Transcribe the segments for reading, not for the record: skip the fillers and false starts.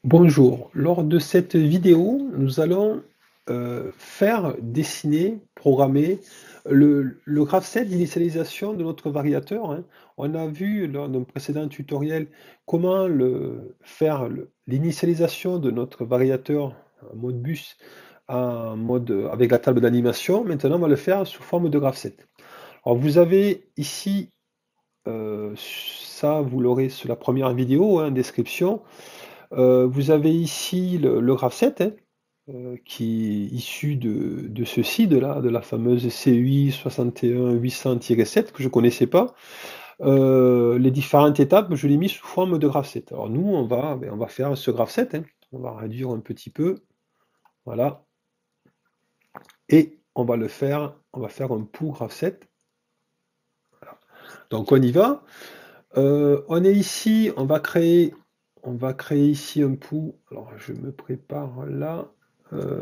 Bonjour, lors de cette vidéo, nous allons faire dessiner, programmer le graph d'initialisation de notre variateur, hein. On a vu lors d'un précédent tutoriel comment faire l'initialisation de notre variateur en mode bus, en mode avec la table d'animation. Maintenant, on va le faire sous forme de graph. Alors, vous avez ici, ça, vous l'aurez sur la première vidéo, hein, description. Vous avez ici le graph hein, qui est issu de ceci, de la fameuse CUI 61800-7 que je ne connaissais pas. Les différentes étapes, je l'ai mis sous forme de graph. Alors nous, on va faire ce graph hein. On va réduire un petit peu, voilà, et on va faire un pour graph. Donc on y va. On est ici, on va créer ici un pou. Alors je me prépare là.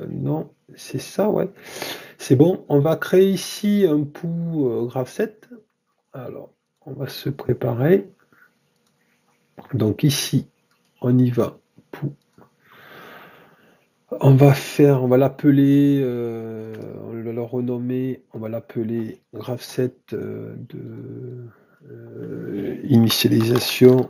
Non, c'est ça, ouais. C'est bon. On va créer ici un pou graph. Alors, on va se préparer. Donc ici, on y va. Pou. On va l'appeler, on va le renommer, on va l'appeler graph de initialisation,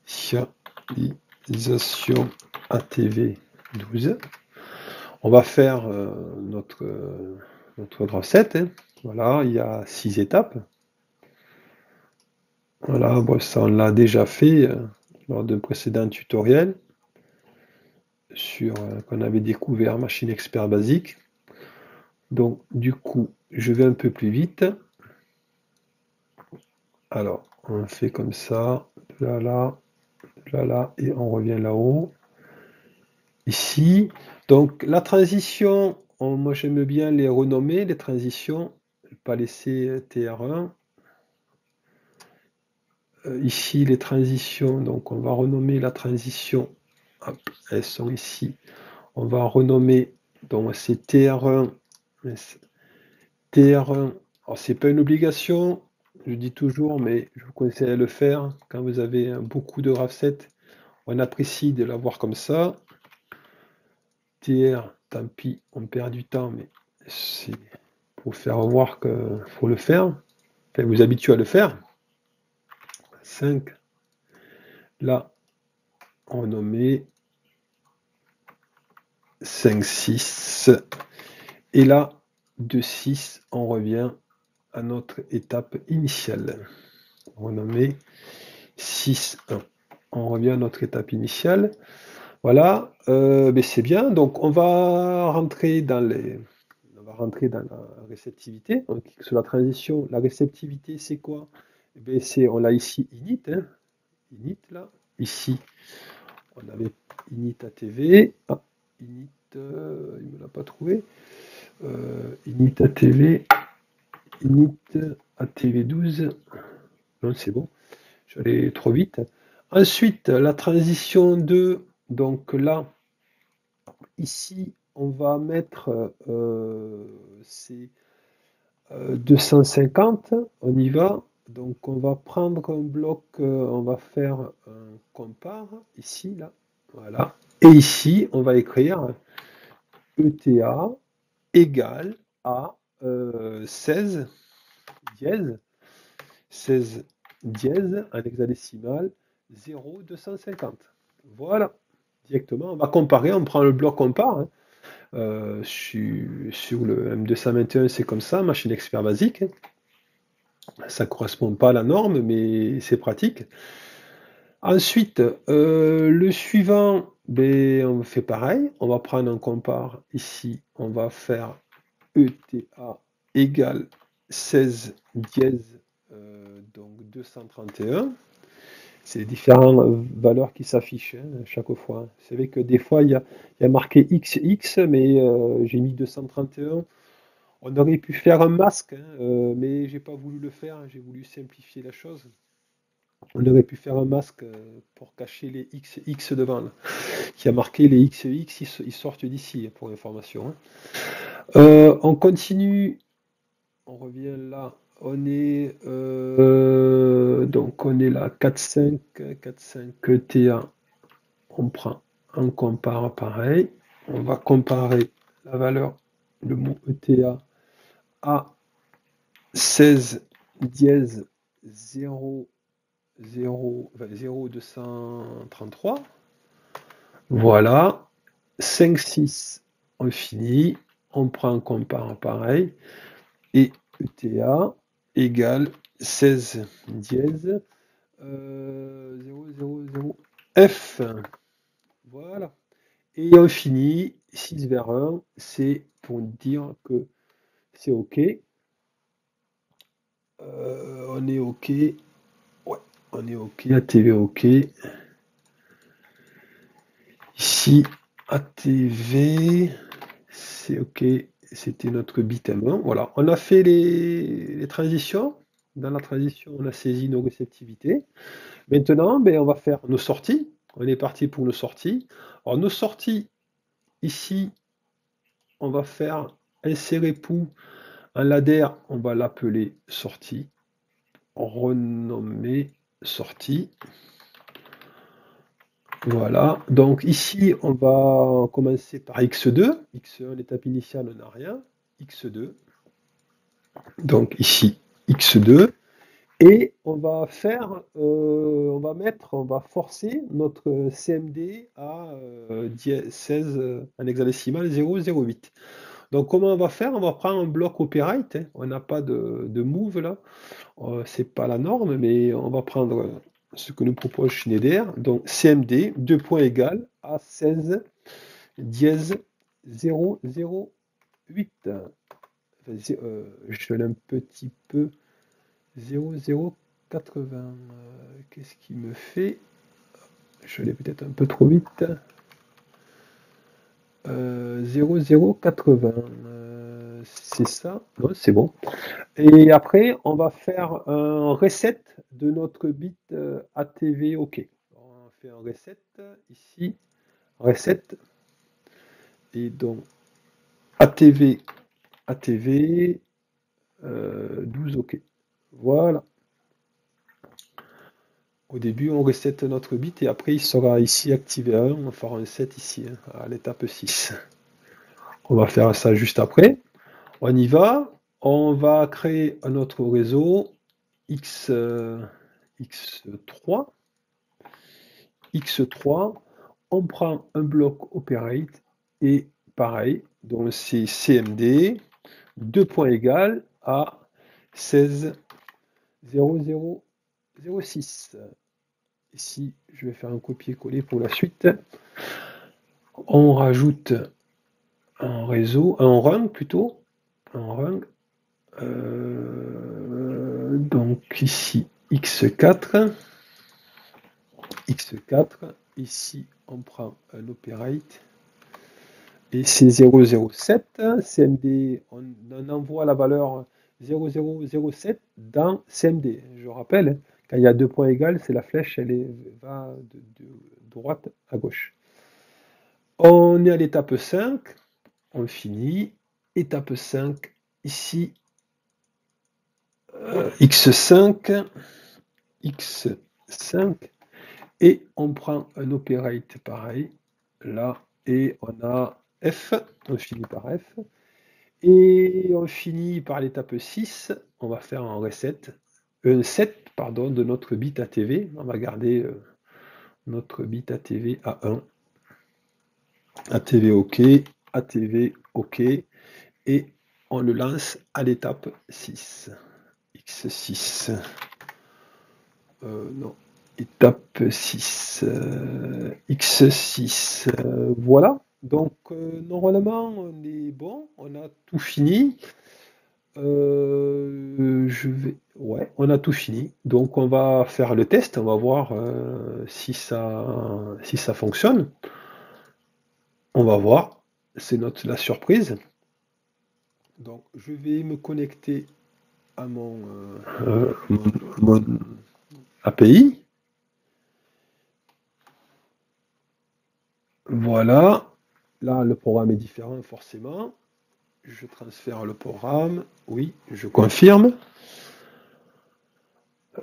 initialisation ATV12. On va faire notre graph hein. Voilà, il y a 6 étapes. Voilà, bon, ça on l'a déjà fait lors d'un précédent tutoriel sur qu'on avait découvert Machine Expert Basique. Donc du coup, je vais un peu plus vite. Alors, on fait comme ça, là, là, là, là, et on revient là-haut. Ici, donc la transition, moi j'aime bien les renommer, les transitions, pas laisser TR1. Ici, les transitions, donc on va renommer la transition, hop, elles sont ici. On va renommer, donc c'est TR1, TR1, alors c'est pas une obligation, je dis toujours, mais je vous conseille de le faire quand vous avez beaucoup de graph on apprécie de l'avoir comme ça. TR, tant pis, on perd du temps, mais c'est pour faire voir qu'il faut le faire, enfin, vous habituez à le faire. 5, là, on nommé 5, 6, et là, de 6, on revient à notre étape initiale. Renommé 6, 1. On revient à notre étape initiale. Voilà, mais c'est bien. Donc on va rentrer dans la réceptivité. On clique sur la transition. La réceptivité, c'est quoi? Eh bien, on l'a ici init, hein. Init là. Ici, on avait init ATV. Ah, init, il ne me l'a pas trouvé. Init ATV, init ATV12. Non, c'est bon. J'allais trop vite. Ensuite, la transition 2. Donc là, ici, on va mettre c'est 250. On y va. Donc on va prendre un bloc, on va faire un compare ici, là. Voilà. Et ici, on va écrire ETA égale à 16 dièse, 16 dièse en hexadécimal 0,250. Voilà, directement, on va comparer, on prend le bloc compare. Hein. Sur le M221, c'est comme ça, machine expert basique. Hein. Ça ne correspond pas à la norme, mais c'est pratique. Ensuite, le suivant, ben, on fait pareil. On va prendre un compare ici. On va faire ETA égale 16 dièse, donc 231. C'est les différentes valeurs qui s'affichent hein, chaque fois. C'est vrai que des fois, il y a marqué XX, mais j'ai mis 231. On aurait pu faire un masque, hein, mais j'ai pas voulu le faire. J'ai voulu simplifier la chose. On aurait pu faire un masque pour cacher les XX devant. Là, qui a marqué les XX, ils sortent d'ici, pour information. Hein. On continue. On revient là. On est donc on est là 4,5 ETA. On compare pareil. On va comparer la valeur, le mot ETA à 16 dièse 0, 0, 0,233. Voilà. 5, 6, on finit. On prend compare pareil. Et ETA égale 16 dièse 0, 0, 0, F. Voilà. Et on finit 6 vers 1, c'est pour dire que c'est OK. On est OK. Ouais, on est OK. ATV OK. Ici, ATV, c'est OK. C'était notre bit M1. Voilà, on a fait les transitions. Dans la transition, on a saisi nos réceptivités. Maintenant, ben, on va faire nos sorties. On est parti pour nos sorties. Alors, nos sorties, ici, on va faire insérer pou. Un ladder, on va l'appeler sortie. Renommer sortie. Voilà. Donc ici, on va commencer par x2. x1, l'étape initiale, on n'a rien. x2. Donc ici, x2. Et on va faire, on va forcer notre CMD à 16 en hexadécimal 0,08. Donc comment on va faire? On va prendre un bloc operate, hein. On n'a pas de move là, c'est pas la norme, mais on va prendre ce que nous propose Schneider. Donc CMD, 2 points égal à 16 dièse 0,08. Je l'ai un petit peu 0,080. Qu'est-ce qui me fait? Je l'ai peut-être un peu trop vite. 0,080. C'est ça? Non, c'est bon. Et après, on va faire un reset de notre bit ATV OK. On fait un reset ici, reset, et donc ATV, 12 OK. Voilà. Au début, on reset notre bit et après, il sera ici activé à 1. On fera un set ici, hein, à l'étape 6. On va faire ça juste après. On y va. On va créer un autre réseau X3. X3. On prend un bloc operate et pareil, donc c'est CMD, 2 points égal à 16 0006. Ici, je vais faire un copier-coller pour la suite. On rajoute un réseau, un run plutôt, un run. Donc ici, x4, ici on prend un operate, et c'est 007, CMD, on envoie la valeur 0007 dans CMD. Je rappelle, quand il y a 2 points égales, c'est la flèche, va de droite à gauche. On est à l'étape 5, on finit. Étape 5, ici, x5, et on prend un operate pareil, là, et on a F, on finit par F, et on finit par l'étape 6, on va faire un reset, un set, pardon, de notre bit ATV, on va garder notre bit ATV à 1, ATV OK, ATV OK, et on le lance à l'étape 6, x6, non, étape 6, x6, voilà. Donc normalement on est bon, on a tout fini. Ouais, on a tout fini. Donc on va faire le test, on va voir si ça fonctionne. On va voir, c'est la surprise. Donc je vais me connecter à mon API. Voilà. Là, le programme est différent, forcément. Je transfère le programme. Oui, je confirme.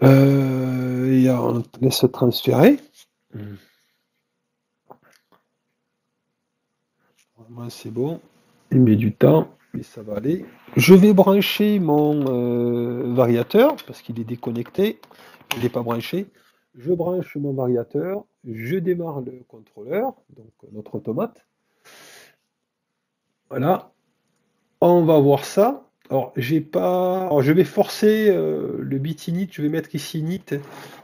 Et on laisse transférer. Moi, c'est bon. Il met du temps, mais ça va aller. Je vais brancher mon variateur parce qu'il est déconnecté. Il n'est pas branché. Je branche mon variateur. Je démarre le contrôleur, donc notre automate. Voilà. On va voir ça. Alors, j'ai pas. Alors, je vais forcer le bit init. Je vais mettre ici init.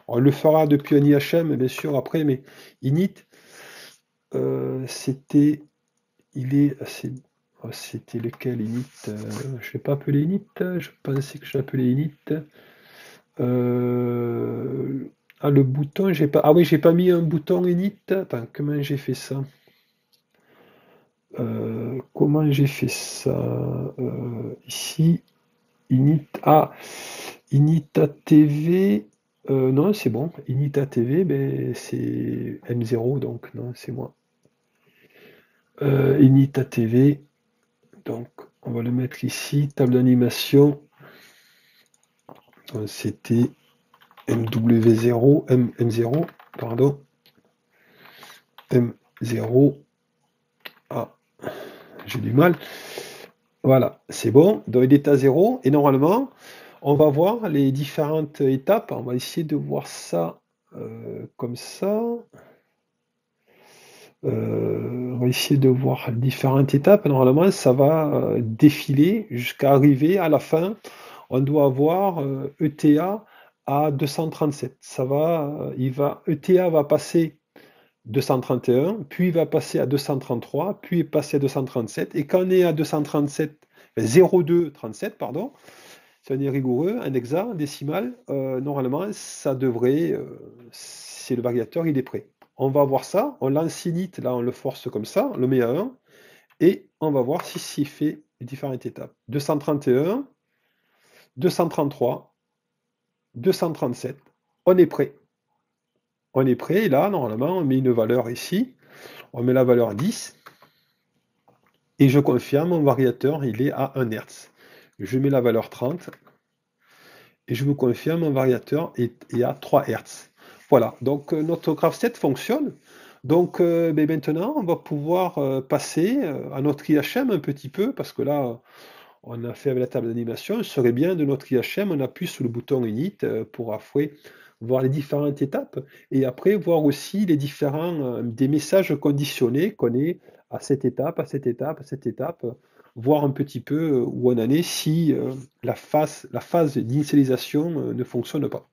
On le fera depuis un IHM, bien sûr, après, mais init. C'était. Il est assez. Oh, c'était lequel init? Je vais pas appeler init. Je pensais que je l'appelais init. Ah, le bouton, j'ai pas. Ah oui, j'ai pas mis un bouton init. Attends, comment j'ai fait ça? Comment j'ai fait ça? Ici, init. Ah, init.tv. Non, c'est bon. Init.tv, ben, c'est M0, donc non, c'est moi. Init.tv. Donc, on va le mettre ici. Table d'animation. C'était MW0, M0, pardon. M0. Ah, j'ai du mal. Voilà, c'est bon. Donc, il est à 0. Et normalement, on va voir les différentes étapes. On va essayer de voir ça comme ça. On va essayer de voir les différentes étapes. Normalement, ça va défiler jusqu'à arriver à la fin. On doit avoir ETA à 237. Ça va, ETA va passer 231, puis il va passer à 233, puis passer à 237. Et quand on est à 237, 0237, pardon, si on est rigoureux, un hexa, un décimal, normalement, ça devrait, c'est le variateur, il est prêt. On va voir ça, on lance init, là on le force comme ça, on le met à 1, et on va voir si s'il fait les différentes étapes. 231, 233, 237, on est prêt. On est prêt, et là, normalement, on met une valeur ici, on met la valeur 10, et je confirme, mon variateur, il est à 1 Hz. Je mets la valeur 30, et je vous confirme, mon variateur est à 3 Hz. Voilà, donc notre graph7 fonctionne. Donc ben maintenant, on va pouvoir passer à notre IHM un petit peu, parce que là, on a fait avec la table d'animation. Ce serait bien de notre IHM, on appuie sur le bouton Init pour après voir les différentes étapes, et après voir aussi les différents des messages conditionnés qu'on est à cette étape, à cette étape, à cette étape, voir un petit peu où on en est si la phase d'initialisation ne fonctionne pas.